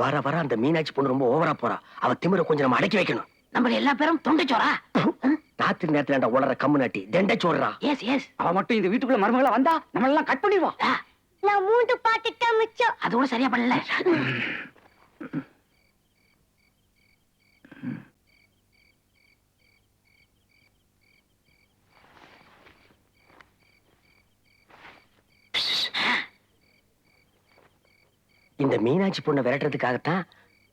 வர வர அந்த மீனாட்சி பொண்ணு ரொம்ப ஓவரா போறா. அவ திமிர கொஞ்சம் நம்ம அடக்கி வைக்கணும். நம்ம எல்லா பேரும் தொண்டைச்சோரா. ராத்திரி நேரத்துல உளற கம்மு நாட்டி தெண்டை சோடுறா. எஸ் அவ மட்டும் இந்த வீட்டுக்குள்ள மருமகளா வந்தா நம்ம எல்லாம் கட் பண்ணிடுவோம். நான் மூண்டு பாத்துட்டா மிச்சம். அது கூட சரியா பண்ணல. இந்த மீனாட்சி பொண்ணை விரட்டுறதுக்காகத்தான்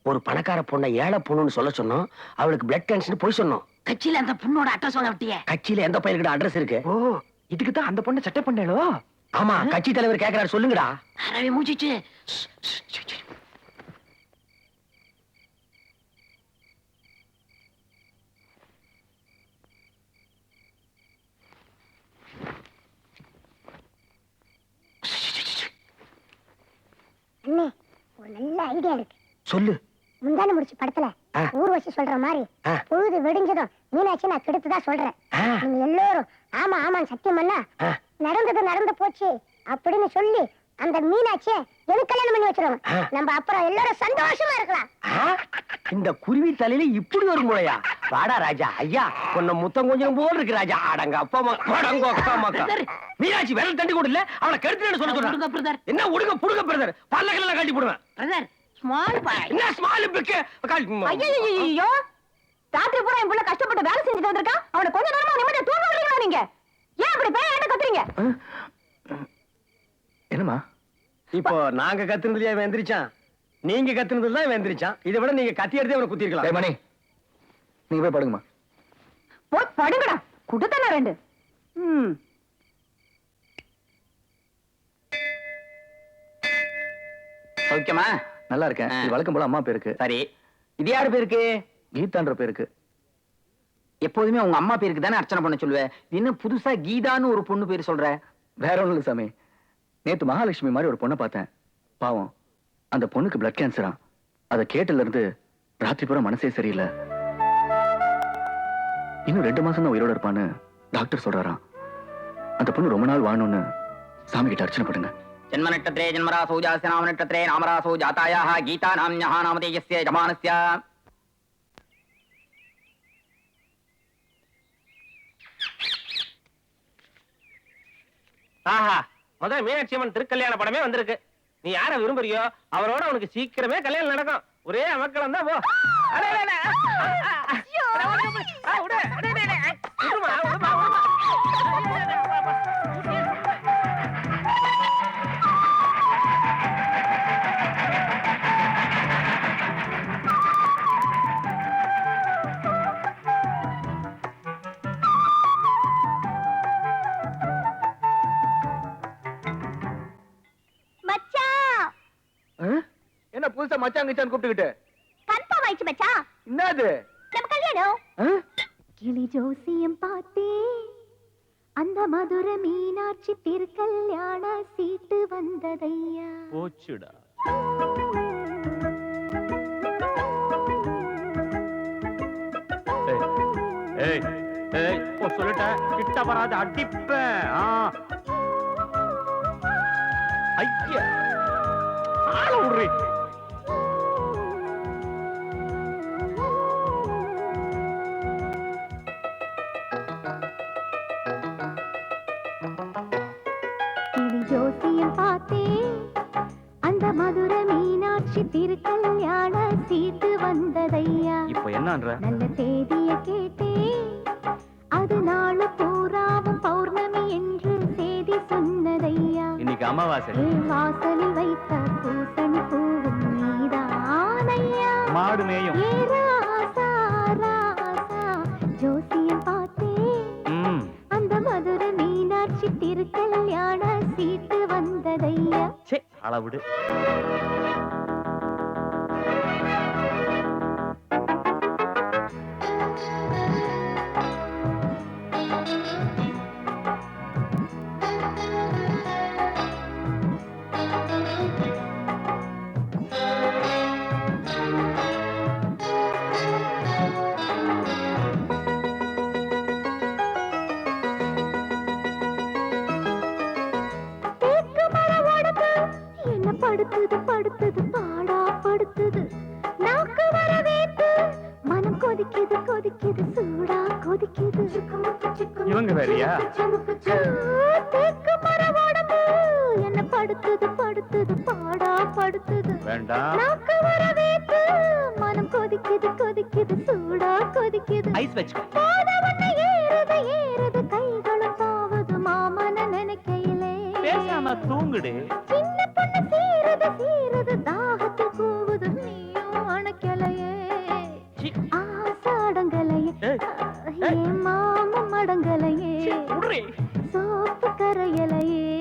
ஒரு பணக்கார பொண்ணை ஏழை பொண்ணுன்னு சொல்ல சொன்னோம். அவளுக்கு பிளட் கேன்சர் போய் சொன்னோம். கட்சியில அந்த பொண்ணோட அட்ரஸ் சொல்ல விட்டியே. கட்சியில எந்த பையன்கிட்ட அட்ரஸ் இருக்கு? ஓ, இதுக்கு தான் அந்த பொண்ணை சட்டை பண்ணேளோ? ஆமா, கட்சி தலைவர் கேக்குறாரு, சொல்லுங்கடா. அரவே மூச்சிச்சு. அண்ணே, ஒரு நல்ல ஐடியா இருக்கு. சொல்லு. முந்தான முடிச்சு படத்துல ஊர்வசி சொல்ற மாதிரி பொழுது வெடிஞ்சதும் மீனாட்சி நான் கெடுத்துதான் சொல்றேன். நீங்க எல்லாரும் ஆமா ஆமான்னு சத்தியம் பண்ணா நடந்தது நடந்து போச்சு அப்படின்னு சொல்லி அந்த மீனாட்சியை எனக்கு கல்யாணம் பண்ணி வச்சிருவாங்க. நம்ம அப்புறம் எல்லாரும் சந்தோஷமா இருக்கலாம். இந்த குருவி தலையில இப்படி ஒரு முறையா? வாடா ராஜா, ஐயா உன்னை முத்தம் கொஞ்சம் போல் இருக்கு ராஜா. அடங்க அப்பா மக்கா. மீனாட்சி விரல் தண்டி கூட இல்ல, அவனை கெடுத்துன்னு சொல்ல சொல்றாங்க. என்ன உடுங்க புடுங்க பிரதர், பல்லக்கெல்லாம் கட்டி போடுவேன் பிரதர். Small boy. என்ன ஸ்மால் பிக்கு? ஐயோ, ராத்திரி பூரா என் புள்ள கஷ்டப்பட்டு வேலை செஞ்சுட்டு வந்திருக்கான். அவனை கொஞ்ச நேரமா நிம்மதியா தூங்க விடுறீங்களா நீங்க? ஏன் அப்படி பேய் என்ன கத்துறீங்க? என்னமா இப்போ நாங்க கத்துனதுலயே அவன் எந்திரிச்சான், நீங்க கத்துனதுல தான் அவன் எந்திரிச்சான். இதை விட நீங்க கத்தி எடுத்து அவனை குத்தி இருக்கலாம். மணி, நீங்க போய் படுங்கம்மா. போய் படுங்கடா, குடுத்தன ரெண்டு. சௌக்கியமா? நல்லா இருக்கேன். இது வழக்கம் போல அம்மா பேருக்கு. சரி, இது யாரு பேருக்கு? கீதான்ற பேருக்கு. எப்போதுமே உங்க அம்மா பேருக்கு தானே அர்ச்சனை பண்ண சொல்லுவேன். இன்னும் புதுசா கீதான்னு ஒரு பொண்ணு பேரு சொல்ற? வேற ஒண்ணு இல்ல சாமி, நேத்து மகாலட்சுமி மாதிரி ஒரு பொண்ணை பார்த்தேன். பாவம், அந்த பொண்ணுக்கு பிளட் கேன்சரா. அதை கேட்டல இருந்து ராத்திரி பூரா மனசே சரியில்லை. இன்னும் 2 மாசம் தான் உயிரோட இருப்பான்னு டாக்டர் சொல்றாராம். அந்த பொண்ணு ரொம்ப நாள் வாழணும்னு சாமி கிட்ட அர்ச்சனை பண்ணுங்க. जन्म नक्षत्रे जन्मरासौ जास्य नाम नक्षत्रे नामरासौ जातायाः गीता नाम्न्यः नामधेयस्य जमानस्य ஆஹா, முதல்ல மீனாட்சி அம்மன் திருக்கல்யாண படமே வந்திருக்கு. நீ யார விரும்புறியோ அவரோட உனக்கு சீக்கிரமே கல்யாணம் நடக்கும். ஒரே அமக்களம் தான். போ. என்ன புதுசா மச்சான் கிச்சான் கூப்பிட்டுக்கிட்டு? கன்ஃபார்ம் ஆயிடுச்சு மச்சான். என்னது? நம்ம கல்யாணம். கிளி ஜோசியம் பார்த்தே, அந்த மதுர மீனாட்சி திருக்கல்யாண சீட்டு வந்ததையா. போச்சுடா. சொல்லிட்டேன், கிட்ட வராது, அடிப்பேன். ஐயா, ஆள விடுறி. கிளி ஜோசியம் பார்த்தே, அந்த மதுர மீனாட்சி திருக்கல்யாண சீட்டு வந்ததையா. இப்போ என்னன்ற? நல்ல தேதிய கேட்டே, அது நாளு பூராவும் பௌர்ணமி என்று செய்தி சொன்னதையா. இன்னைக்கு அமாவாசை. வாசலில் வைத்த பூசணி பூவும் நீதானையா. மாடு மேயும். ராசா ராசா ஜோசியம் பார்த்தே, அந்த மதுர மீனாட்சி திருக்கல்யாண சீட்டு வந்ததையா. சே, அளவிடு. படுத்துது படுத்துது பாடா படுத்துது. கொதிக்குது கொதிக்குது சூடா கொதிக்குது இவங்க வேறயா? தேக்கு மரம் உடம்பு என்ன படுத்துது படுத்துது பாடா படுத்துது வேண்டாம். நாக்கு வரவேத்து மனம் கொதிக்குது கொதிக்குது சூடா கொதிக்குது ஐஸ் வச்சுக்கோ. போதவண்ண ஏறுது ஏறுது கைகளும் தாவுது மாமன நினைக்கையிலே பேசாம தூங்குடு. சின்ன பொண்ணு சீருது சீருது தாகத்தில் கூவுது நீயும் அணைக்கலையே ஆசை அடங்கலையே ஏ மாமம் அடங்கலையே சோப்பு கரையலையே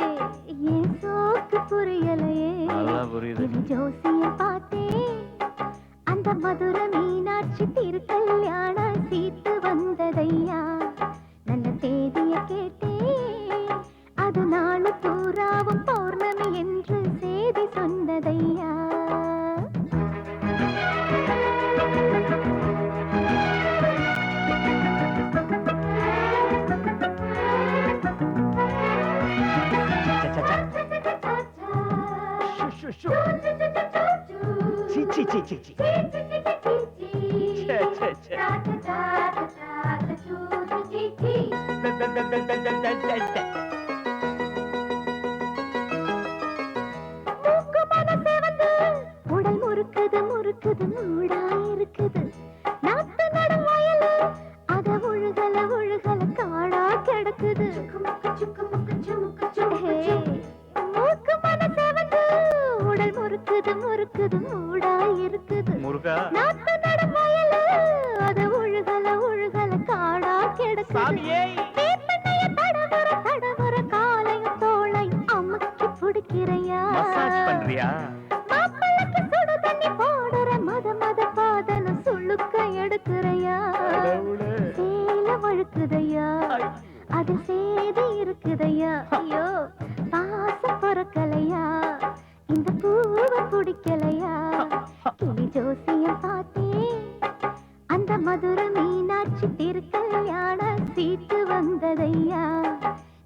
ஏன் சோக்கு புரியலையே இது ஜோசியம் பார்த்தேன் அந்த மதுர மீனாட்சி திருக்கல்யாண சீட்டு வந்ததையா நல்ல தேதிய கேட்டேன் அது நாளு பூராவும் பௌர்ணமி என்று செய்தி சொன்னதையா சி சி சி சி. உடல் முறுக்குது முறுக்குது மூடாயிருக்குது நாத்து நடும் வயலு அத ஒழுகல ஒழுகல காடா கிடக்குது மூக்கு மன செவந்து உடல் முறுக்குது முறுக்குது மூடாயிருக்குது முருகா நாத்து நடும் வயலு அத ஒழுகல ஒழுகல காடா கிடக்குது சாமியே. வேப்பெண்ணைய தடவர தடவர காலையும் தோளையும் அமுக்கி பிடிக்கிறையா மசாஜ் பண்றியா? மாப்பிள்ளைக்கு சுடு தண்ணி போடுற மத மத பாதன சுளுக்க எடுக்கிறையா சேல வழுக்குதையா அது சேதி இருக்குதையா ஐயோ பாசம் பொறுக்கலையா இந்த பூவை பிடிக்கலையா கிளி ஜோசியம் பார்த்தேன் அந்த மதுர மீனாட்சி திருக்கல்யாண சீட்டு வந்ததையா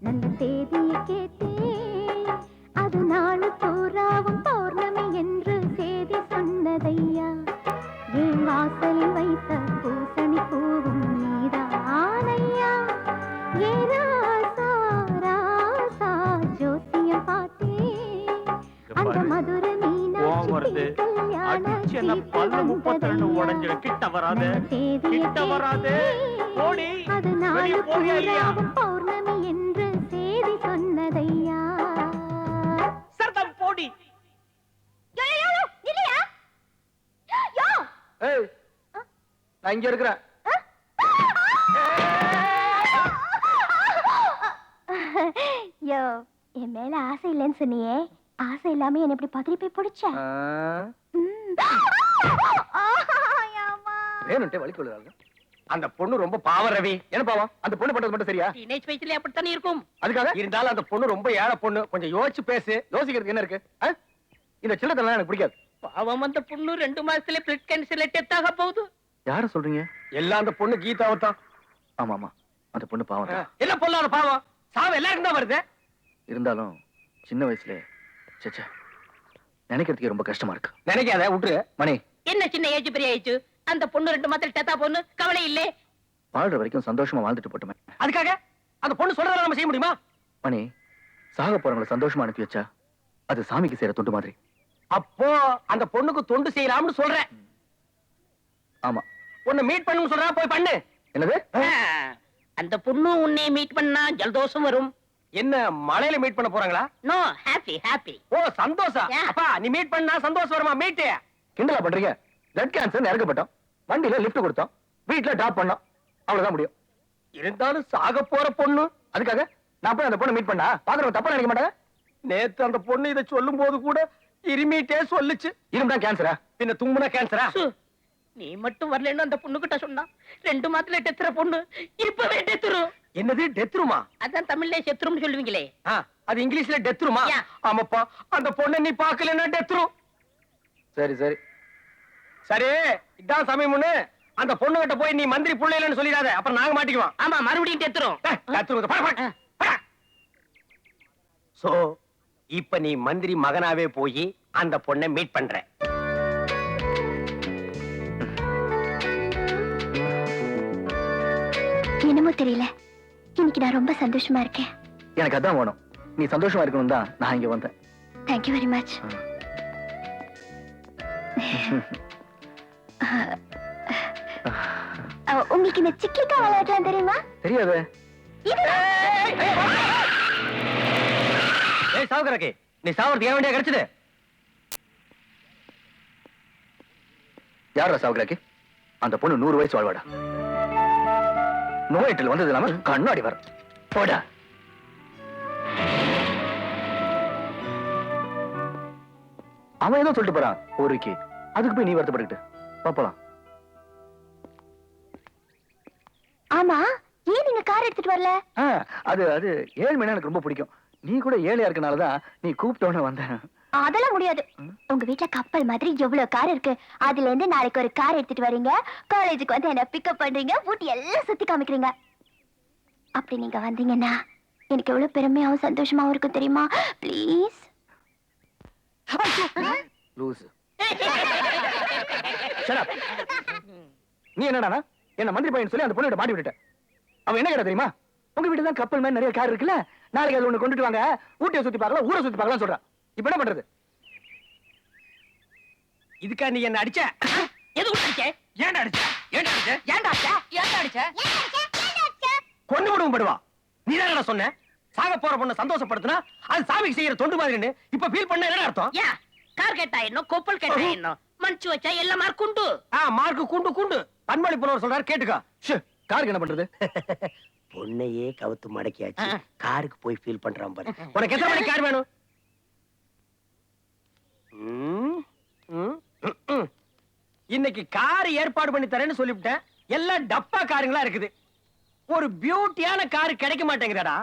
நல்ல தேதிய கேட்டேன் அது நாளு பூராவும் பௌர்ணமி என்று செய்தி சொன்னதையா என் வாசலில் வைத்த பூசணி பூவும் நீதானையா ஏ ராசா ராசா ஜோசியம் பார்த்தேன் அந்த மதுர மீனாட்சி திருக்கல்யாண சீட்டு வந்ததையா கிட்ட வராது. தேதிய கிட்ட வராது. ஓடி. அது நாளு வெளிய போறியா இல்லையா? பூராவும் பௌர்ணமி என்று செய்தி சொன்னதையா சர்தம் போடி. ஏய், நான் இங்க இருக்கிறேன். யோ என் மேல ஆசை இல்லைன்னு சொன்னியே ஆசை இல்லாம என்ன இப்படி பதறி போய் பிடிச்ச வேணும்ட்டே வலிக்கு விழுறாங்க. அந்த பொண்ணு ரொம்ப பாவம் ரவி. என்ன பாவம்? அந்த பொண்ணு பண்றது மட்டும் சரியா? டீனேஜ் வயசுல அப்படித்தானே இருக்கும். அதுக்காக இருந்தாலும் அந்த பொண்ணு ரொம்ப ஏழை பொண்ணு. கொஞ்சம் யோசிச்சு பேசு. யோசிக்கிறதுக்கு என்ன இருக்கு? இந்த சில்லறதெல்லாம் எனக்கு பிடிக்காது. பாவம் அந்த பொண்ணு 2 மாசத்துல பிளட் கேன்சர்ல டெத் ஆக போகுது. யார சொல்றீங்க? எல்லாம் அந்த பொண்ணு கீதாவை தான். ஆமா ஆமா, அந்த பொண்ணு பாவம் தான். என்ன பொல்லாத பாவம்? சாவு எல்லாருக்கும் தான் வருது. இருந்தாலும் சின்ன வயசுல சேச்சே நினைக்கிறதுக்கே ரொம்ப கஷ்டமா இருக்கு. நினைக்காத விட்டுரு. மணி, என்ன சின்ன ஏஜ் பெரிய ஏஜ்? அந்த பொண்ணு 2 மாசத்துல டெத் ஆ பொண்ணு கவலை இல்லே. வாழ்ற வரைக்கும் சந்தோஷமா வாழ்ந்துட்டு போட்டுமே. அதுக்காக அந்த பொண்ணு சொல்றத நம்ம செய்ய முடியுமா? மணி, சாக போறவங்களை சந்தோஷமா அனுப்பி வச்சா அது சாமிக்கு செய்யற தொண்டு மாதிரி. அப்போ அந்த பொண்ணுக்கு தொண்டு செய்யலாம்னு சொல்றேன். ஆமா. உன்னை மீட் பண்ணுன்னு சொல்றா, போய் பண்ணு. என்னது? அந்த பொண்ணு உன்னை மீட் பண்ணா ஜலதோஷம் வரும். என்ன மலையில மீட் பண்ண போறாங்களா? No, happy happy. ஓ சந்தோஷம். Yeah. அப்பா நீ மீட் பண்ணா சந்தோஷம் வருமா? மீட். கிண்டலா பண்றீங்க? பிளட் கேன்சர் இறக்கப்பட்டோம், வண்டியில லிஃப்ட் கொடுத்தோம், வீட்டுல டிராப் பண்ணோம், அவ்வளவுதான் முடியும். இருந்தாலும் சாக போற பொண்ணு. அதுக்காக நான் போய் அந்த பொண்ணை மீட் பண்ணா பாக்குறவங்க தப்பா நினைக்க மாட்டாங்க. நேத்து அந்த பொண்ணு இதை சொல்லும் போது கூட இருமிட்டே சொல்லுச்சு. இரும்பா கேன்சரா? பின்ன தும்முன கேன்சரா? நீ மட்டும் வரலன்னு அந்த பொண்ணு கிட்ட சொன்னா 2 மாசத்துல டெத்துற பொண்ணு இப்பவே டெத்துரும். என்னது டெத்ருமா? அதான் தமிழ்ல செத்துரும் சொல்லுவீங்களே. அது இங்கிலீஷ்ல டெத்ருமா? Yeah. ஆமாப்பா, அந்த பொண்ணை நீ பாக்கலன்னா டெத்ரும். சரி சரி சரி, இதான் சமயம்னு அந்த பொண்ணு கிட்ட போய் நீ மந்திரி புள்ளையிலன்னு சொல்லிடாத, அப்புறம் நாங்க மாட்டிக்குவோம். ஆமா, மறுபடியும் டெத்துரும். சோ இப்ப நீ மந்திரி மகனாவே போய் அந்த பொண்ணை மீட் பண்ற. என்னமோ தெரியல, இன்னைக்கு நான் ரொம்ப சந்தோஷமா இருக்கேன். எனக்கு அதான் வேணும். நீ சந்தோஷமா இருக்கணும் தான் நான் இங்க வந்தேன். Thank you very much. உங்களுக்கு இந்த சிக்கிக்கா விளையாடலாம் தெரியுமா? தெரியாது. ஏய் சாவுக்கறக்கே, நீ சாவறதுக்கு ஏன் வேண்டிய கிடைச்சது? யாரா சாவுக்கறக்கே? அந்த பொண்ணு 100 வயசு வாழ்வாடா. நோயிட்டல் வந்தது இல்லாம கண்ணாடி வர போடா. அவன் ஏதோ சொல்லிட்டு போறான் ஊருக்கு, அதுக்கு போய் நீ வருத்தப்பட்டுக்கிட்டு பாப்பலாம். ஆமா, ஏன் நீங்க கார் எடுத்துட்டு வரல? அது அது 7 மணி எனக்கு ரொம்ப பிடிக்கும். நீ கூட ஏழையா இருக்கனாலதான் நீ கூப்பிட்டோன்னு வந்தேன். அதெல்லாம் முடியாது. உங்க வீட்ல கப்பல் மாதிரி எவ்வளவு கார் இருக்கு. அதுல இருந்து நாளைக்கு ஒரு கார் எடுத்துட்டு வரீங்க, காலேஜுக்கு வந்து என்ன பிக்கப் பண்றீங்க, ஊட்டி எல்லாம் சுத்தி காமிக்கிறீங்க. அப்படி நீங்க வந்தீங்கன்னா எனக்கு எவ்வளவு பெருமையாவும் சந்தோஷமாவும் இருக்கும் தெரியுமா? ப்ளீஸ். லூஸ். நீ என்னடா என்ன மந்திரி பையன் சொல்லி அந்த பொண்ணு மாட்டி விட்டுட்ட. அவன் என்ன கேட்டா தெரியுமா? உங்க வீட்டு தான் கப்பல் மாதிரி நிறைய கார் இருக்குல்ல, நாளைக்கு அதுல ஒண்ணு கொண்டுட்டு வாங்க, ஊட்டியை சுத்தி பார்க்கலாம், ஊரை சுத்தி பார்க்கலாம் சொல்றான். இப்ப என்ன பண்றது? இதுக்கா நீ என்ன அடிச்ச? எது அடிச்ச? ஏன்டா அடிச்ச? ஏன்டா அடிச்ச? ஏன்டா அடிச்ச? ஏன்டா அடிச்ச? கொண்டு விடுவோம் படுவா. நீ தானடா சொன்ன சாக போற பொண்ணை சந்தோஷப்படுத்தினா அது சாமிக்கு செய்யற தொண்டு மாதிரின்னு. இப்ப ஃபீல் பண்ண என்ன அர்த்தம்? கார் கேட்டா என்ன, கொப்பல் கேட்டா என்ன, மனுச்சு வச்சா எல்லாம் மார்க்குண்டு. மார்க்கு குண்டு குண்டு. பண்பளி புலவர் சொல்றாரு கேட்டுக்கா. காருக்கு என்ன பண்றது? பொண்ணையே கவுத்து மடக்கியாச்சு, காருக்கு போய் ஃபீல் பண்றான் பாரு. உனக்கு எத்தனை மணிக்கு கார் வேணும்? இன்னைக்கு கார் ஏற்பாடு பண்ணி தரேன்னு சொல்லிவிட்டேன். எல்லாம் டப்பா காருங்களா இருக்குது. ஒரு பியூட்டியான கார் கிடைக்க மாட்டேங்குதாடா.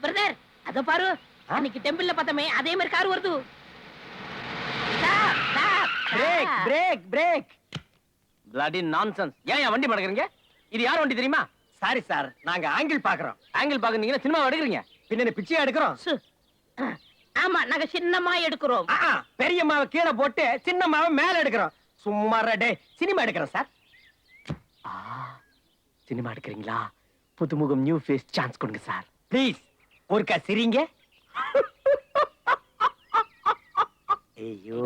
பிரதர், அத பாரு, அன்னைக்கு டெம்பிள்ல பார்த்தமே அதே மாதிரி கார் வருது. Break break break. Bloody nonsense. ஏன் வண்டி மடக்குறீங்க? இது யார் வண்டி தெரியுமா? சாரி சார், நாங்க ஆங்கிள் பாக்குறோம். ஆங்கிள் பாக்குறீங்கன்னா சினிமா எடுக்கிறீங்க, பின்ன பிச்சையா எடுக்கிறோம். ஆமா, நாங்க சின்னமா எடுக்கிறோம். பெரியம்மாவை கீழே போட்டு சின்னம்மாவை மேல எடுக்கிறோம். சும்மா டே சினிமா எடுக்கிறோம் சார். சினிமா எடுக்கிறீங்களா? புதுமுகம் நியூ ஃபேஸ் சான்ஸ் கொடுங்க சார் ப்ளீஸ். ஒருக்கா சிரிங்க. ஐயோ,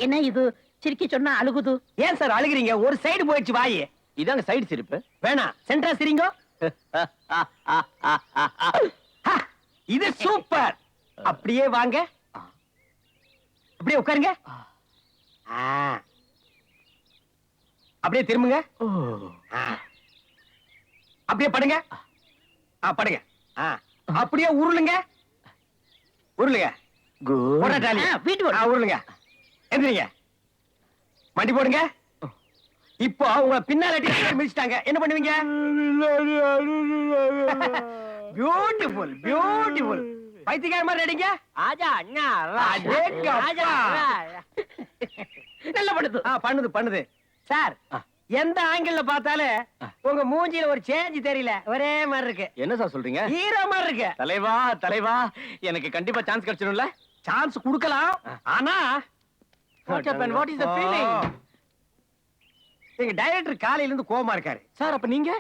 என்ன இது சிரிக்க சொன்னா அழுகுது? ஏன் சார் அழுகிறீங்க? ஒரு சைடு போயிடுச்சு வாயி. இதாங்க சைடு சிரிப்பு. வேணாம், சென்டரா சிரிங்க. இது சூப்பர். அப்படியே வாங்க, அப்படியே உட்காருங்க. அப்படியே திரும்புங்க. அப்படியே படுங்க. படுங்க. அப்படியே உருளுங்க. உருளுங்க. வீட்டு உருளுங்க. எந்திரிங்க. மண்டி போடுங்க. இப்போ உங்க பின்னால மிதிச்சிட்டாங்க, என்ன பண்ணுவீங்க? Beautiful beautiful. பைத்தியக்கார மாதிரி ரெடிங்க. ஆஜா அண்ணா, நல்லா பண்ணுது. பண்ணுது பண்ணுது சார். எந்த ஆங்கிள் பார்த்தாலும் உங்க மூஞ்சில ஒரு சேஞ்ச் தெரியல, ஒரே மாதிரி இருக்கு. என்ன சார் சொல்றீங்க? ஹீரோ மாதிரி இருக்கு. தலைவா தலைவா, எனக்கு கண்டிப்பா சான்ஸ் கிடைச்சிடும்ல? சான்ஸ் கொடுக்கலாம், ஆனா What happened? What is the feeling? எங்க டைரக்டர் காலையில இருந்து கோவமா இருக்காரு சார். அப்ப நீங்க?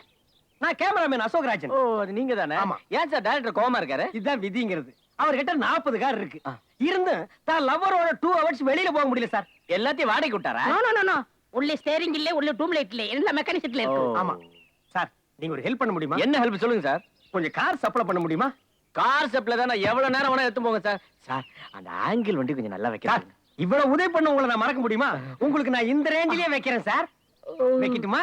நான் கேமராமேன் அசோக்ராஜன். ஓ, அது நீங்க தானே? ஆமா. ஏன் சார் டைரக்டர் கோவமா இருக்காரு? இதுதான் விதிங்கிறது. அவர்கிட்ட 40 கார் இருக்கு. இருந்து தான் லவ்வரோட 2 ஹவர்ஸ் வெளியில போக முடியல சார். எல்லாத்தையும் வாடகை விட்டாரா? நோ உள்ளே ஸ்டேரிங் இல்ல, உள்ள டூம் லைட் இல்ல, எல்லா மெக்கானிசத்துல இருக்கு. ஆமா சார், நீங்க ஒரு ஹெல்ப் பண்ண முடியுமா? என்ன ஹெல்ப் சொல்லுங்க சார். கொஞ்சம் கார் சப்ளை பண்ண முடியுமா? கார் சப்ளை தானே, எவ்வளவு நேரம் வேணா எடுத்து போங்க சார். சார், அந்த ஆங்கிள் வண்டி கொஞ்சம் நல்லா வைக்கிறேன். இவ்வளவு உதவி பண்ண உங்களை நான் மறக்க முடியுமா? உங்களுக்கு நான் இந்த ரேஞ்சிலேயே வைக்கிறேன் சார். வைக்கட்டுமா?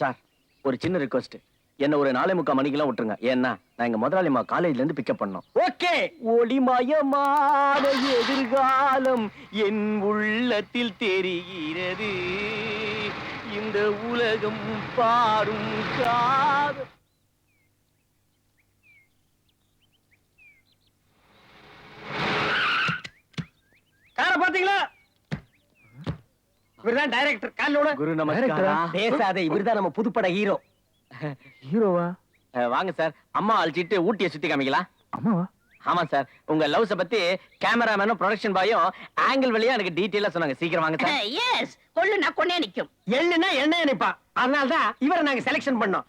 சார், ஒரு சின்ன ரிக்வெஸ்ட். என்ன ஒரு 4:45 மணிக்கெல்லாம் விட்டுருங்க. ஏன்னா நான் எங்க முதலாளிமா காலேஜ்ல இருந்து பிக்கப் பண்ணோம். ஓகே. ஒளிமயமான எதிர்காலம் என் உள்ளத்தில் தெரிகிறது. இந்த உலகம் பாரும் காதல். காரை பாத்தீங்களா? இவர்தான் டைரக்டர். காலோட குரு நமஸ்காரம். பேசாத, இவர்தான் நம்ம புதுப்பட ஹீரோ. ஹீரோவா? வாங்க சார், அம்மா அழைச்சிட்டு ஊட்டியை சுத்தி காமிக்கலாம். அம்மாவா? ஆமா சார், உங்க லவ்ஸ பத்தி கேமராமேனும் ப்ரொடக்ஷன் பாயும் ஆங்கிள் வழியா எனக்கு டீடைலா சொன்னாங்க. சீக்கிரம் வாங்க சார். எஸ் கொள்ளுனா கொன்னே நிக்கும். எள்ளுனா என்ன நினைப்பா, அதனாலதான் இவரை நாங்க செலக்ஷன் பண்ணோம்.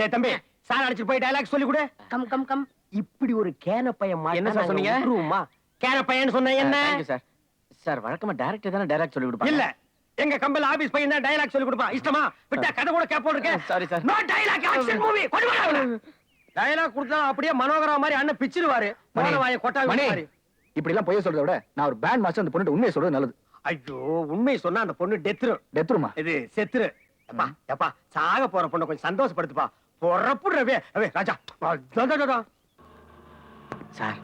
டேய் தம்பி, சார் அடிச்சு போய் டயலாக் சொல்லி கொடு. Come come come. இப்படி ஒரு கேன பையன் என்ன சார் சொன்னீங்க? கேன பையன் சொன்ன என்ன? Thank you sir. சார் வழக்கமா டைரக்டர் தானே டைலாக் சொல்லி கொடுப்பாங்க. இல்ல, எங்க கம்பெனி ஆபீஸ் பையன் தான் டயலாக் சொல்லி கொடுப்பான். இஷ்டமா விட்டா கதை கூட கேப்போம் இருக்கு. Sorry sir. No dialogue, action movie. கொண்டு வா. டயலாக் கொடுத்தா அப்படியே மனோகரா மாதிரி அண்ணன் பிச்சிடுவாரு. போன வாயை கொட்டாவி மாதிரி. இப்படி எல்லாம் பொய்ய சொல்றத விட நான் ஒரு பேண்ட் மாஸ்டர், அந்த பொண்ணு உண்மையை சொல்றது நல்லது. ஐயோ, உண்மை சொன்னா அந்த பொண்ணு டெத்ருமா? இது செத்துரு. அப்பா அப்பா, சாக போற பொண்ணு கொஞ்சம் சந்தோஷப்படுத்துப்பா. பொறப்புடுறவே ராஜா. சார்,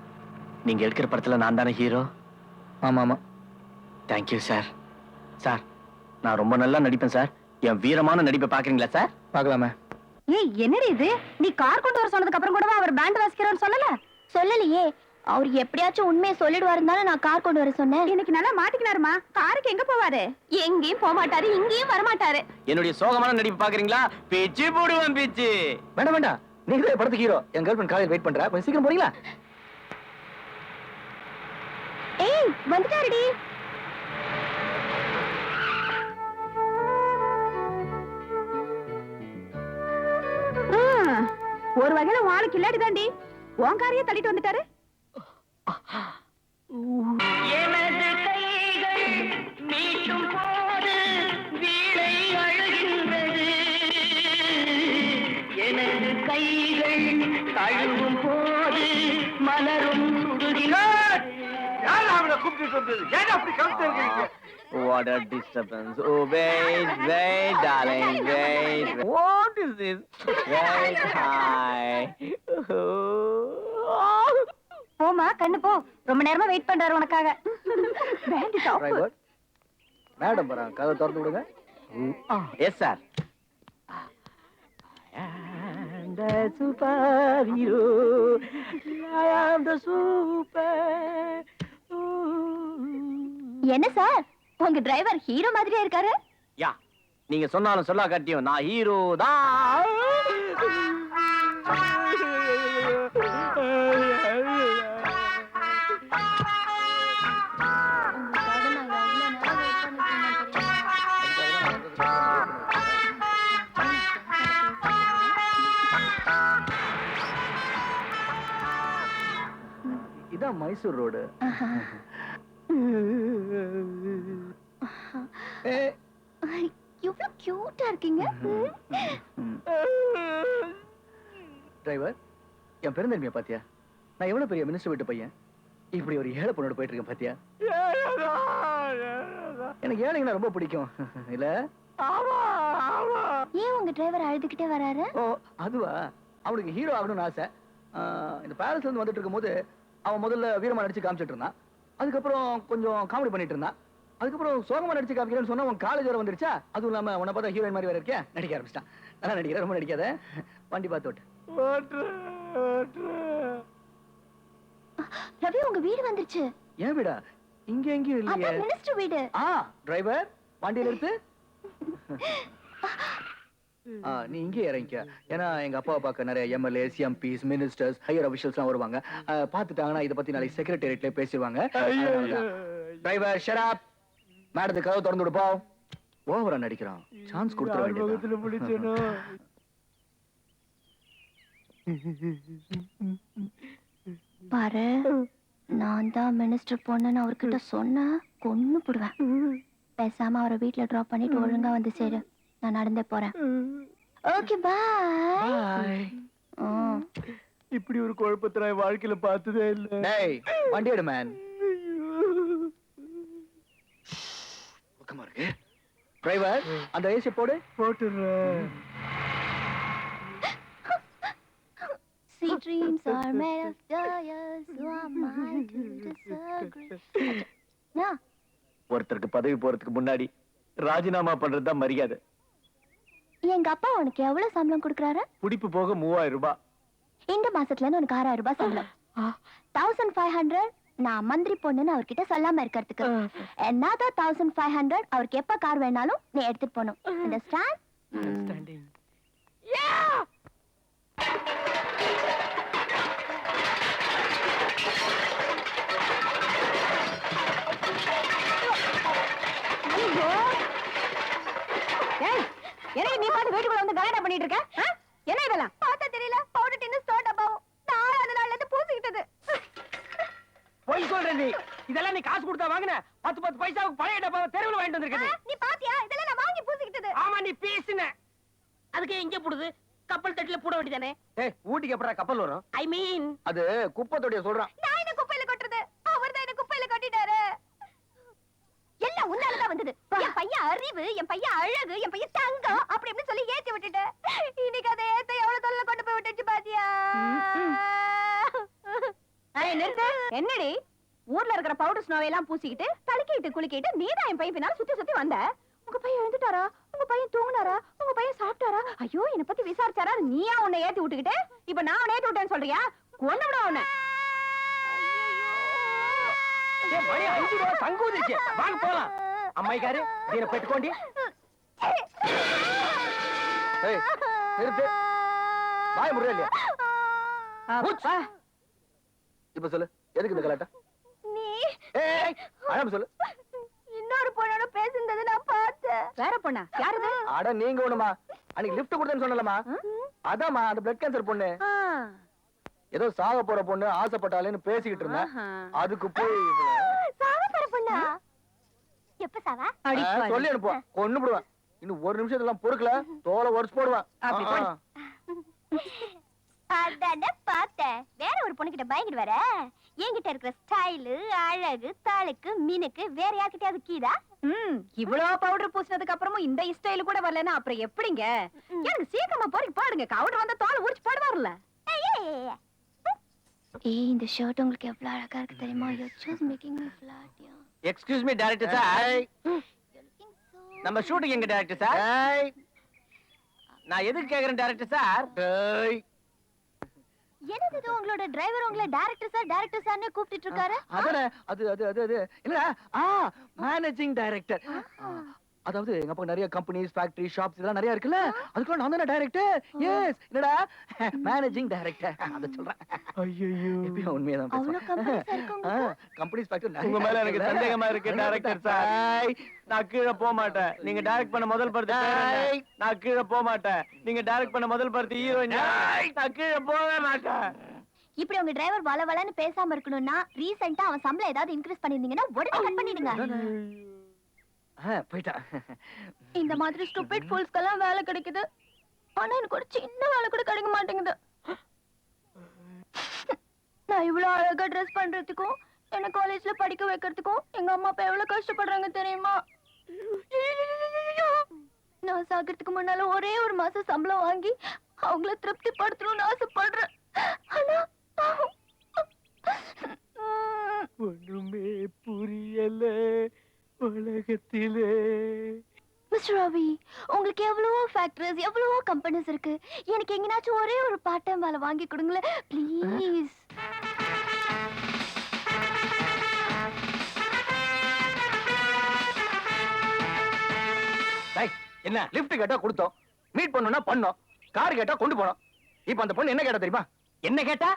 நீங்க எடுக்கிற படத்துல நான் தானே ஹீரோ? ஆமா ஆமா. Thank you sir. சார், நான் ரொம்ப நல்லா நடிப்பேன் சார். என் வீரமான நடிப்பை பாக்குறீங்களா சார்? பார்க்கலாமே. ஏய், என்னடி இது? நீ கார் கொண்டு வர சொன்னதுக்கு அப்புறம் கூடவா அவர் பேண்ட் வாசிக்கிறான்னு சொல்லல? சொல்லலையே. அவர் எப்படியாச்சும் உண்மையை சொல்லிடுவாருன்னு நான் கார் கொண்டு வர சொன்னேன். இன்னைக்கு நல்லா மாட்டிக்கினாருமா. காருக்கு எங்க போவாரு? எங்கேயும் போக மாட்டாரு, இங்கேயும் வர மாட்டாரு. என்னுடைய சோகமான நடிப்பு பாக்குறீங்களா? பிச்சு போடுவேன் பிச்சு. வேண்டாம் வேண்டாம், நீங்க தான் படத்துக்கு ஹீரோ. என் கேர்ள் ஃபிரண்ட் காலையில வெயிட் பண்றா, கொஞ்சம் சீக்கிரம் போறீங்களா? ஏய், வந்துட்டாருடி. ஒரு வகையில வாளுக்கு இல்லாடி தாண்டி உன் காரையே தள்ளிட்டு வந்துட்டாரு. எனது கைகள் மீட்டும் போது வீணை அழுகின்றது. எனது கைகள் கழுவும் போது மலரும் சுடுகின்றது. What a disturbance. Oh, wait, wait, darling, wait. What is this? Wait, hi. போமா, கண்ணு போ. ரொம்ப நேரமா வெயிட் பண்றாரு உனக்காக. Pant top. Driver, மேடம் வரா, கதவை திறந்து விடுங்க. Yes, sir. I am the superhero. I am the super. என்ன சார், உங்க டிரைவர் ஹீரோ மாதிரியே இருக்காரு. யா, நீங்க சொன்னாலும் சொல்லா காட்டியும் நான் ஹீரோ தான். இதான் மைசூர் ரோடு. எவ்வளவு கியூட்டா இருக்கீங்க. டிரைவர், என் பெருந்தன்மையை பாத்தியா? நான் எவ்வளவு பெரிய மினிஸ்டர் வீட்டு பையன், இப்படி ஒரு ஏழை பொண்ணோட போயிட்டு இருக்கேன் பாத்தியா? எனக்கு ஏழைங்கன்னா ரொம்ப பிடிக்கும் இல்ல? ஏன் உங்க டிரைவர் அழுதுகிட்டே வராரு? ஓ, அதுவா, அவனுக்கு ஹீரோ ஆகணும்னு ஆசை. இந்த பாரிஸ்ல இருந்து வந்துட்டு இருக்கும் போது அவன் முதல்ல வீரமா நடிச்சு காமிச்சிட்டு இருந்தான். அதுக்கப்புறம் கொஞ்சம் காமெடி பண்ணிட்டு இருந்தான். அதுக்கப்புறம் சோகமா நடிச்சு காமிக்கிறேன்னு சொன்னா உன் காலேஜ் வர வந்துருச்சா? அதுவும் இல்லாம உன்னை பார்த்தா ஹீரோயின் மாதிரி வேற இருக்கே. நடிக்க ஆரம்பிச்சிட்டான். நல்லா நடிக்கிற, ரொம்ப நடிக்காத. வண்டி பார்த்து ஓட்டு. ரவி, உங்க வீடு வந்துருச்சு. ஏன் வீடா? இங்க எங்கேயும் இல்லையே. அதான் மினிஸ்டர் வீடு. டிரைவர், வண்டியில இருந்து நீ இங்கே இறங்கிக்க. ஏன்னா எங்க அப்பாவை பார்க்க நிறைய MLAs, MPs, ministers, higher officials எல்லாம் வருவாங்க. பாத்துட்டாங்கன்னா இதை பத்தி நாளைக்கு செக்ரட்டேரியட்ல பேசிடுவாங்க. Driver, shut up. மேடத்துக்கு கதவு திறந்து விடுப்பா. ஓவரா நடிக்கிறான், சான்ஸ் கொடுத்துற வேண்டியது. பாரு, நான் தான் மினிஸ்டர் பொண்ணுன்னு அவர்கிட்ட சொன்ன கொன்னு போடுவேன். பேசாம அவரை வீட்டுல டிராப் பண்ணிட்டு ஒழுங்கா வந்து சேரு. நான் நடந்தே போறேன். ஓகே, பாய். இப்படி ஒரு குழப்பத்தை வாழ்க்கையில பார்த்ததே இல்ல. டேய், வண்டி எடு மேன். டிரைவர், அந்த ஏசி போடு. போட்டுறேன். Sweet dreams are made of joyous, who am I to disagree? ஒருத்தருக்கு பதவி போறதுக்கு முன்னாடி ராஜினாமா பண்றதுதான் மரியாதை. எங்க அப்பா உனக்கு எவ்வளவு சம்பளம் கொடுக்கறாரு? புடிப்பு போக 3000 ரூபாய். இந்த மாசத்துல இருந்து உனக்கு 6000 ரூபாய் சம்பளம். 1500 நான் மந்திரி பொண்ணுன்னு அவர்கிட்ட சொல்லாம இருக்கிறதுக்கு. another 1500 அவருக்கு எப்ப கார் வேணாலும் நீ எடுத்துட்டு போகணும். Understand? Yeah! நீ பாட்டு வீட்டுக்குள்ள வந்து கல்யாணம் பண்ணிட்டு இருக்க ஆ? என்ன இதெல்லாம் பார்த்தா தெரியல பவுடர் டின்னு ஸ்டோர் டப்பாவும் நாலாவது நாள்ல இருந்து பூசிக்கிட்டது பொய் சொல்ற நீ இதெல்லாம் நீ காசு கொடுத்தா வாங்கின 10 பைசாவுக்கு பழைய டப்பாவை தெருவில் வாங்கிட்டு வந்திருக்கது நீ பாத்தியா இதெல்லாம் நான் வாங்கி பூசிக்கிட்டது ஆமா நீ பேசுன அதுக்கு எங்க போடுது கப்பல் தட்டுல போட வேண்டியதானே ஏய் ஊட்டிக்கு எப்படா கப்பல் வரும் ஐ மீன் அது குப்பை தொட்டிய சொல்றான். நான் என்ன குப்பையில கொட்டுறது அவர்தான் என்ன குப்பையில கொட்டிட்டாரு எல்லாம் உன்னாலதான் வந்தது என் பையன் அறிவு என் பையன் அழகு என் பையன் தங்கம் அப்படி இப்படி சொல்லி ஏத்தி விட்டுட்டேன் இன்னைக்கு அதை ஏத்த எவ்வளவு தொல்லை கொண்டு போய் விட்டுச்சு பாத்தியா நிறுத்து என்னடி ஊர்ல இருக்கிற பவுடர் ஸ்னோவை எல்லாம் பூசிக்கிட்டு தடுக்கிட்டு குளிக்கிட்டு நீதான் என் பையன் பின்னால சுத்தி சுத்தி வந்த உங்க பையன் எழுந்துட்டாரா உங்க பையன் தூங்குனாரா உங்க பையன் சாப்பிட்டாரா ஐயோ என்ன பத்தி விசாரிச்சாரா நீயா உன்னை ஏத்தி விட்டுக்கிட்டு இப்ப நான் உன்னை ஏத்தி விட்டேன்னு சொல்றியா கொண்டு விட உன்னை ஏய் மணி 5 ரூபாய் சங்கூதிச்சு வாங்க போலாம் அம்மாய்க்காரு நீன பெட்டுக்கோண்டி ஏய் நிறுத்து. வாய் முறையா இல்லையா? அப்பா இப்ப சொல்லு எதுக்கு இந்த கலாட்டா? நீ ஏய் அழாம சொல்லு. இன்னொரு பொண்ணோட பேசுனதை நான் பார்த்தேன் வேற பொண்ணா யாருது அட நீங்க ஒண்ணுமா அன்னைக்கு லிஃப்ட் கொடுத்தேன்னு சொன்னலமா அதாம்மா அந்த பிளட் கேன்சர் பொண்ணு ஏதோ சாக போற பொண்ணு ஆசைப்பட்டாலேன்னு பேசிக்கிட்டு இருந்தேன் அதுக்கு போய் சாவ பொண்ணா எப்ப சாவா சொல்லி அனுப்புவான் கொன்னு விடுவான் இன்னும் ஒரு நிமிஷத்துல பொறுக்கல தோலை உரைச்சு போடுவான் அப்படி போடு. அதானே பார்த்தேன் வேற ஒரு பொண்ணு கிட்ட பயங்கிட்டு வர என்கிட்ட இருக்கிற ஸ்டைலு அழகு தாளுக்கு மீனுக்கு வேற யார்கிட்டயாவது கீதா இவ்வளவு பவுடர் பூசினதுக்கு அப்புறமும் இந்த ஸ்டைல் கூட வரலன்னா அப்புறம் எப்படிங்க எனக்கு சீக்கிரமா போறீங்க பாருங்க கவுடர் வந்த தோலை உரிச்சு போடுவார்ல ஏய் இந்த ஷர்ட் உங்களுக்கு எவ்வளவு அழகா இருக்கு தெரியுமா you just making me flat yeah excuse me director sir நம்ம ஷூட்டிங் எங்க டைரக்டர் சார் நான் எதுக்கு கேக்குறேன் டைரக்டர் சார் என்னது இது உங்களோட டிரைவர் உங்களை டைரக்டர் சார்னே கூப்பிட்டு இருக்காரு அதானே அது அது அது அது இல்லடா மேனேஜிங் டைரக்டர் அதாவது எங்க அப்பா நிறைய கம்பெனிஸ் ஃபேக்டரி ஷாப்ஸ் இதெல்லாம் நிறைய இருக்குல்ல அதுக்குள்ள நான் தானே டைரக்டர் எஸ் என்னடா மேனேஜிங் டைரக்டர் அத சொல்றேன் ஐயோ எப்பயும் உண்மையா தான் அவ்வளவு companies இருக்கு உங்களுக்கு? கம்பெனிஸ் ஃபேக்டரி உங்க மேல எனக்கு சந்தேகமா இருக்கு டைரக்டர் சார் நான் கீழே போக மாட்டேன் நீங்க டைரக்ட் பண்ண முதல் படத்து நான் கீழே போக மாட்டேன் நீங்க டைரக்ட் பண்ண முதல் படத்து ஹீரோயின் நான் கீழே போகவே மாட்டேன் இப்படி உங்க டிரைவர் வளவளன்னு பேசாம இருக்கணும்னா ரீசெண்டா அவன் சம்பளம் ஏதாவது இன்க்ரீஸ் பண்ணிருந்தீங்கன்னா உடனே கட் பண்ணிடுங்க போயிட்டா இந்த மாதிரி ஸ்டூபிட் ஃபூல்ஸ்க்கெல்லாம் வேலை கிடைக்குது ஆனா எனக்கு ஒரு சின்ன வேலை கூட கிடைக்க மாட்டேங்குது நான் இவ்வளவு அழகா ட்ரெஸ் பண்றதுக்கும் என்ன காலேஜ்ல படிக்க வைக்கிறதுக்கும் எங்க அம்மா அப்பா எவ்வளவு கஷ்டப்படுறாங்க தெரியுமா நான் சாகிறதுக்கு முன்னால ஒரே ஒரு மாசம் சம்பளம் வாங்கி அவங்கள திருப்தி படுத்தணும்னு ஆசைப்படுறேன் ஆனா ஒண்ணுமே புரியல உலகத்திலே மிஸ்டர் ரவி உங்களுக்கு எவ்வளவோ ஃபேக்டரிஸ் எவ்வளவோ கம்பெனிஸ் இருக்கு எனக்கு எங்கனாச்சும் ஒரே ஒரு பார்ட் டைம் வேலை வாங்கி கொடுங்களேன் ப்ளீஸ் என்ன லிஃப்ட் கேட்டா கொடுத்தோம் மீட் பண்ணனும்னா பண்ணோம் கார் கேட்டா கொண்டு போனோம் இப்போ அந்த பொண்ணு என்ன கேட்டா தெரியுமா என்ன கேட்டா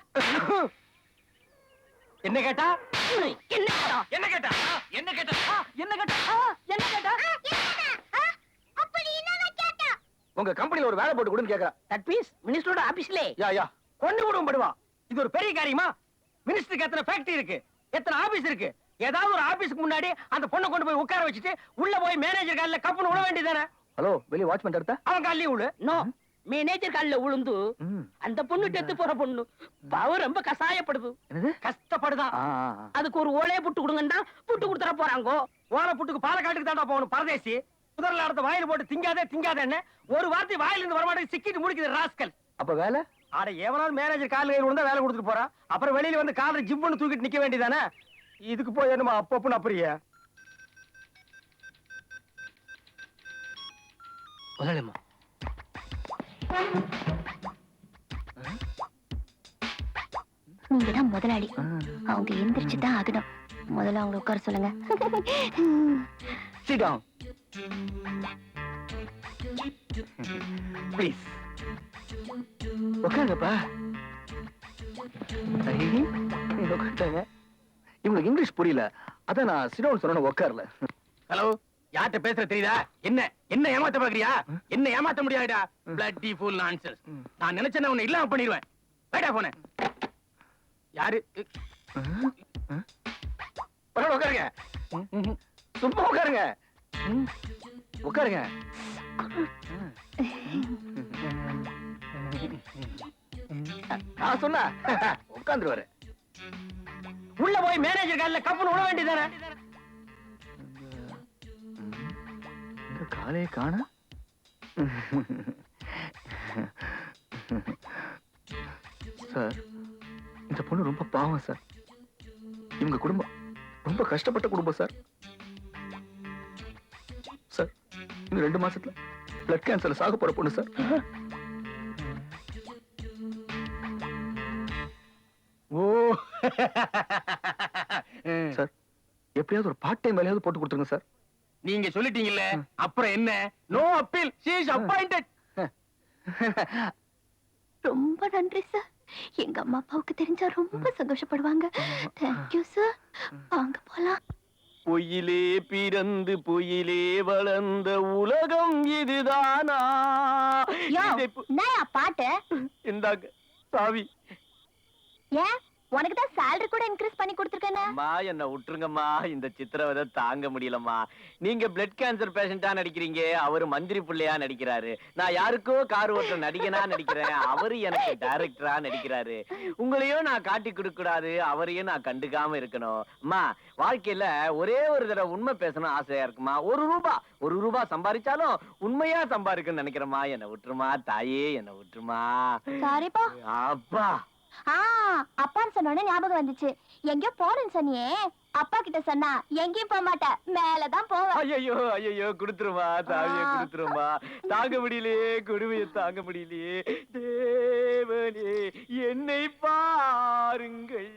என்ன கேட்டா என்ன கேட்டா என்ன கேட்டா என்ன கேட்டா என்ன கேட்டா அப்படி என்ன கேட்டா உங்க கம்பெனில ஒரு வேலை போட்டு கொடுன்னு கேக்குறா தட் மீன்ஸ் மினிஸ்டரோட ஆபீஸ்ல யா யா கொண்டு விடுவோம் படுவா இது ஒரு பெரிய காரியமா மினிஸ்டருக்கு எத்தனை ஃபேக்டரி இருக்கு எத்தனை ஆபீஸ் இருக்கு ஏதாவது ஒரு ஆபீஸ்க்கு முன்னாடி அந்த பொண்ணை கொண்டு போய் உட்கார வச்சுட்டு உள்ள போய் மேனேஜர் கால்ல கப்புன்னு விட வேண்டியதானே ஹலோ வெளிய வாட்ச்மேன் எடுத்த அவன் காலையும் விடு நோ மேனேஜர் கால்ல விழுந்து அந்த பொண்ணு டெத்து போற பொண்ணு பாவம் ரொம்ப கசாயப்படுது என்னது கஷ்டப்படுதான் அதுக்கு ஒரு ஓலையை புட்டு கொடுங்கன்னா புட்டு கொடுத்துற போறாங்க ஓலை புட்டுக்கு பாலக்காட்டுக்கு தாண்டா போகணும் பரதேசி முதல்ல அடுத்த வாயில போட்டு திங்காதே என்ன ஒரு வார்த்தை வாயில இருந்து வரமாட்டேன் சிக்கிட்டு முடிக்குது ராஸ்கல் அப்ப வேலை ஆட எவனாலும் மேனேஜர் கால் கையில் விழுந்தா வேலை கொடுத்துட்டு போறான் அப்புறம் வெளியில வந்து காலை ஜிப்புன்னு தூக்கிட்டு நிக்க வேண்டியதானே இதுக்கு போய் என்னமா அப்பப்புன்னு அப்படியே முதலாளிமா நீங்க தான் முதலாளி அவங்க எந்திரிச்சு தான் ஆகணும் முதல்ல அவங்க உட்கார சொல்லுங்க Sit down. Please. உட்காருங்கப்பா. உட்காருங்க. இவங்களுக்கு இங்கிலீஷ் புரியல. அதான் நான் sit down சொன்னேன் உட்காரல. ஹலோ யார்கிட்ட பேசுற தெரியுதா? என்ன என்ன ஏமாத்த பாக்குறியா? என்ன ஏமாத்த முடியாதுடா. Bloody full nonsense. நான் நினைச்சேன்னா உன்னை இல்லாம பண்ணிடுவேன். வைடா போன. யாரு? உட்காருங்க. சும்மா உட்காருங்க. உட்காருங்க. நான் சொன்னா உட்கார்ந்துருவாரு. உள்ள போய் மேனேஜர் காலில் கப்புன்னு விட வேண்டியதானே? காலே காண. சார், இந்த பொண்ணு ரொம்ப பாவம் சார். இவங்க குடும்பம் ரொம்ப கஷ்டப்பட்ட குடும்பம் சார். சார், இந்த 2 மாசத்துல பிளட் கேன்சர்ல சாக போற பொண்ணு சார். ஓ சார், எப்படியாவது ஒரு பார்ட் டைம் வேலையாவது போட்டு கொடுத்துருங்க சார். நீங்க சொல்லிட்டீங்கல்ல, அப்புறம் என்ன? No appeal. She is appointed. ரொம்ப நன்றி சார். எங்க அம்மா அப்பாவுக்கு தெரிஞ்சா ரொம்ப சந்தோஷப்படுவாங்க. Thank you sir. வாங்க போலாம். பொய்யிலே பிறந்து பொய்யிலே வளர்ந்த உலகம் இதுதானா? என்னயா பாட்டு? இந்தாங்க சாவி. ஏன் உனக்கு தான் salary கூட இன்க்ரீஸ் பண்ணி கொடுத்துருக்கேனே. அம்மா என்ன விட்டுருங்கம்மா. இந்த சித்திரவதை தாங்க முடியலம்மா. நீங்க பிளட் கேன்சர் பேஷண்டா நடிக்கிறீங்க, அவரு மந்திரி பிள்ளையா நடிக்கிறாரு. நான் யாருக்கோ கார் ஓட்டுற நடிகனா நடிக்கிறேன், அவரு எனக்கு டைரக்டரா நடிக்கிறாரு. உங்களையும் நான் காட்டி கொடுக்க கூடாது, அவரையும் நான் கண்டுக்காம இருக்கணும். அம்மா, வாழ்க்கையில ஒரே ஒரு தடவை உண்மை பேசணும் ஆசையா இருக்குமா. ஒரு ரூபா சம்பாதிச்சாலும் உண்மையா சம்பாதிக்கணும்னு நினைக்கிறேம்மா. என்ன விட்டுருமா தாயே, என்ன விட்டுருமா. சாரிப்பா. அப்பா அப்பான்னு சொன்னோட ஞாபகம் வந்துச்சு. எங்கயோ போறேன்னு சொன்னியே, அப்பா கிட்ட சொன்னா எங்கேயும் போக மாட்டேன், மேலதான் போவேன். ஐயோ குடுத்துருமா தாவிய குடுத்துருமா. தாங்க முடியலையே, கொடுமையை தாங்க முடியலையே. தேவனே என்னை பாருங்கள்.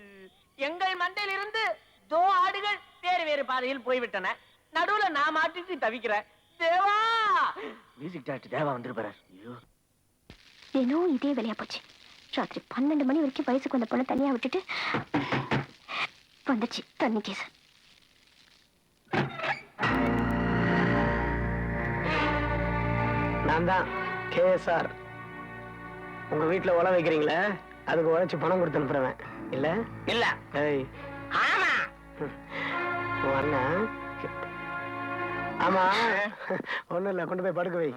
எங்கள் மண்டையில் இருந்து தோ ஆடுகள் வேறு பாதையில் போய்விட்டன. நடுவுல நான் மாட்டிட்டு தவிக்கிறேன். தேவா, மியூசிக் டைரக்டர் தேவா வந்துருப்பாரு. ஐயோ, தினம் இதே வேலையா போச்சு. ராத்திரி 12 மணி வரைக்கும் வயசுக்கு வந்த பொண்ணை தனியா விட்டுட்டு வந்துச்சு தண்ணி கேஸ். நான் தான் KSR. உங்க வீட்டுல உழ வைக்கிறீங்களே, அதுக்கு உழைச்சு பணம் கொடுத்து அனுப்புறேன். இல்ல இல்ல. ஏய், ஆமா. உன் அண்ணன். ஆமா, ஒண்ணும் இல்ல, கொண்டு போய் படுக்க வை.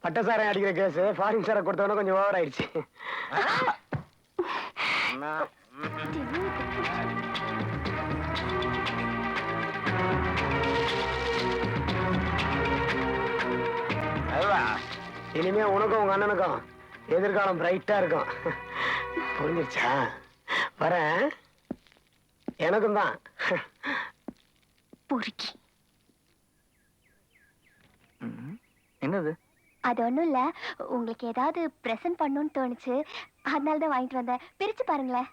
பட்டசாரம் அடிக்கிற கேஸ் ஃபாரின் சாரை கொடுத்தவன கொஞ்சம் ஓவர் ஆயிடுச்சு. இனிமே உனக்கும் உங்க அண்ணனுக்கும் எதிர்காலம் பிரைட்டா இருக்கும். புரிஞ்சிருச்சா? வரேன். எனக்கும் தான். பொறுக்கி. என்னது? அது ஒண்ணும் இல்ல, உங்களுக்கு ஏதாவது பிரசன்ட் பண்ணணும்னு தோணுச்சு, அதனால தான் வாங்கிட்டு வந்தேன். பிரிச்சு பாருங்களேன்.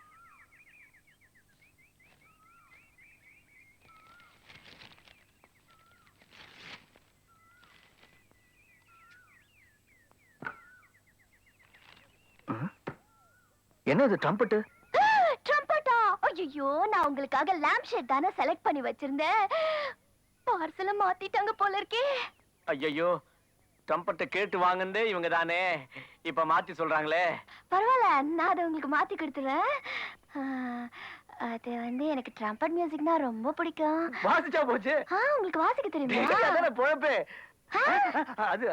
என்னது ட்ரம்பட்? ட்ரம்பட்டா? ஐயோ, நான் உங்களுக்காக லேம்ப் ஷேட் தானே செலக்ட் பண்ணி வச்சிருந்தேன். பார்சல மாத்திட்டாங்க போல இருக்கே. ஐயோ, ட்ரம்பட்ட கேட்டு வாங்குனதே இவங்க தானே, இப்ப மாத்தி சொல்றாங்களே. பரவாயில்ல, நான் அதை உங்களுக்கு மாத்தி கொடுத்துறேன். அது எனக்கு ட்ரம்பட் மியூசிக்னா ரொம்ப பிடிக்கும். வாசிச்சா போச்சு. உங்களுக்கு வாசிக்க தெரியுமா? போயப்பே. அது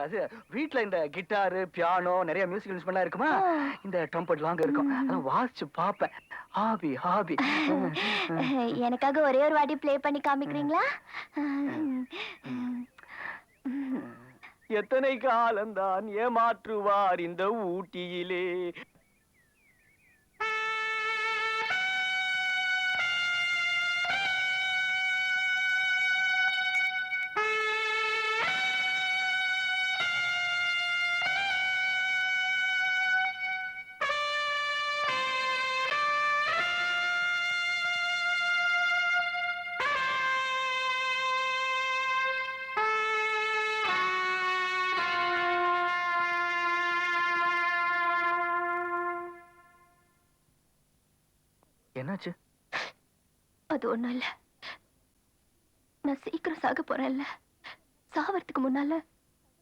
வீட்ல இந்த கிட்டாரு, பியானோ, நிறைய மியூசிக் இன்ஸ்ட்ருமென்ட்லாம் இருக்குமா, இந்த ட்ரம்பட் லாங்க இருக்கும். அதான் வாசிச்சு பாப்பேன். ஹாபி. எனக்காக ஒரே ஒரு வாட்டி ப்ளே பண்ணி காமிக்கிறீங்களா? எத்தனை காலம்தான் ஏமாற்றுவார் இந்த ஊட்டியிலே. என்னாச்சு? அது ஒண்ணும் இல்ல, நான் சீக்கிரம் சாக போறேன்ல, சாவறதுக்கு முன்னால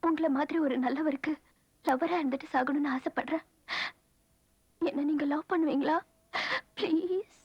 உங்களை மாதிரி ஒரு நல்லவருக்கு லவ்வரா இருந்துட்டு சாகணும்னு ஆசைப்படுறேன். என்ன நீங்க லவ் பண்ணுவீங்களா? ப்ளீஸ்.